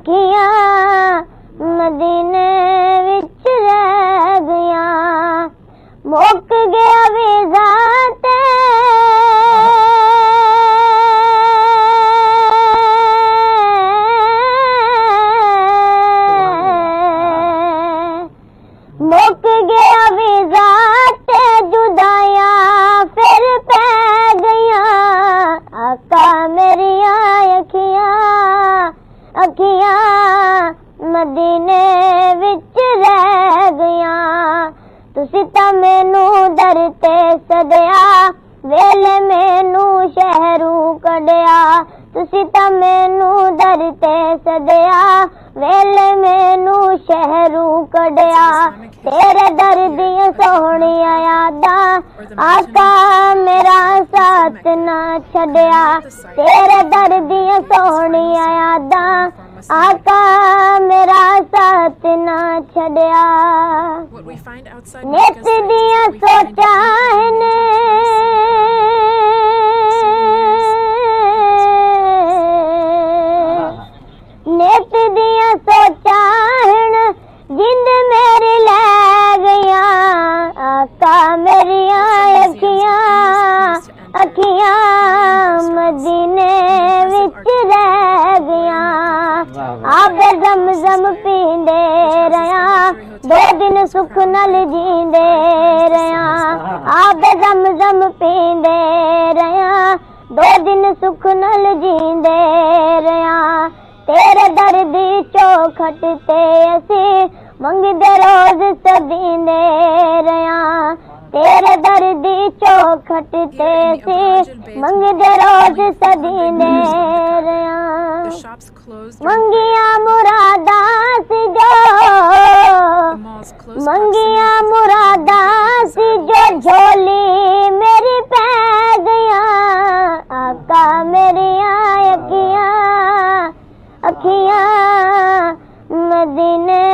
अखियां मदीने विच रह गया, मुक गया वीज़ा ते मुक गया वीज़ा ते जुदाया फिर पै गया। आका मेरिया अखियां मदीने विच रह गया, तुसी तां मैनू दर ते सदया, वेले मैनू शहरों कढिया। तुसी तां मैनू दर ते सदया, वेले मैनू शहरों कढिया। तेरे दर दियां सोहणियां यादां आका मेरा साथ ना छड्या। तेरे दर दियां सोहणियां यादां आका मेरा साथ ना छड्या। नित दियां सोचां ने नित दियां सोचां जिंद मेरी लै गया। आका मेरिया अखियां मदीने विच रह गया। आप ज़म पींदे रहा, 2 दिन सुख नल जींदे रहा। आप ज़म पींदे रहा, 2 दिन सुख नल जींदे रहा। तेरे दर दी चौखट ते असी मंगदे रोज सदींदे रहा। तेरे दर दी चौखट ते असी मंगदे रोज सदींदे रहा। मंगिया मुरादा सी जो मंगिया मुरादा सी जो झोली मेरी पै गया। आका मेरिया अखियां मदीने